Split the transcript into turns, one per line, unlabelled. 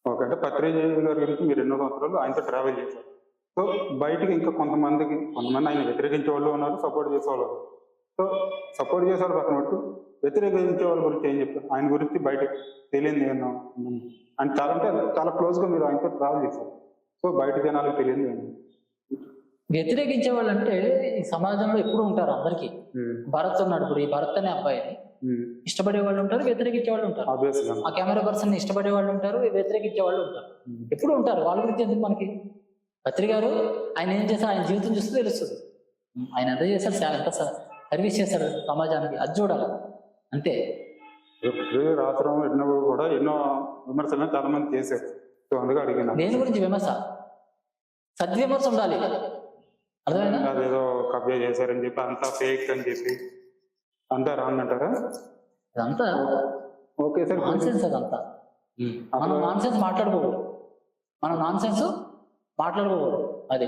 Okay. అంటే పత్రిజీ గారి గురించి మీరు ఎన్నో సంవత్సరాలు ఆయనతో ట్రావెల్ చేశారు. సో, బయటికి ఇంకా కొంతమంది ఆయన వ్యతిరేకించే వాళ్ళు ఉన్నారు, సపోర్ట్ చేసేవాళ్ళు ఉన్నారు. సో, సపోర్ట్ చేసేవాళ్ళు పక్కన పెట్టు, వ్యతిరేకించే వాళ్ళ గురించి ఏం చెప్తారు? ఆయన గురించి బయటకి తెలియనిది ఏమన్నా ఉందా? ఆయన చాలా అంటే చాలా క్లోజ్‌గా మీరు ఆయనతో ట్రావెల్ చేశారు. సో, బయట జనాలకు తెలియనిది ఏముంది?
వ్యతిరేకించే వాళ్ళంటే ఈ సమాజంలో ఎప్పుడు ఉంటారు అందరికీ.
హ్మ్.
భరత్ ఉన్నాడు, ఇప్పుడు ఈ భరత్ అనే అబ్బాయిని
హ్మ్.
ఇష్టపడే వాళ్ళు ఉంటారు, వ్యతిరేకించే వాళ్ళు ఉంటారు.
ఆబ్వియస్‌గా.
ఆ కెమెరా పర్సన్ ని ఇష్టపడే వాళ్ళు ఉంటారు, వ్యతిరేకించే వాళ్ళు ఉంటారు.
హ్మ్.
ఎప్పుడు ఉంటారు. వాళ్ళ గురించి ఎందుకు మనకి? పత్రి గారు ఆయన ఏం చేశారు, ఆయన జీవితం చూస్తే తెలుస్తుంది. ఆయన ఎంత చేశారు, ఎంత సర్వీస్ చేశారు సమాజానికి, అది చూడాలి అంతే.
రాత్రం ఎన్నో కూడా ఎన్నో విమర్శలను చాలా మంది చేశారు. సో, అందుకే అడిగిన.
దేని గురించి విమర్శ? సద్విమర్శ ఉండాలి, అర్థమైనా?
అదేదో కబ్జా చేశారని చెప్పి అంతా ఫేక్ అని చెప్పి అంతా రాంగ్ అంటారా?
ఇదంతా
ఓకే సార్.
నాన్సెన్స్ అదంతా. మనం నాన్సెన్స్ మాట్లాడుకోకూడదు, మనం నాన్సెన్స్ మాట్లాడుకోకూడదు అది.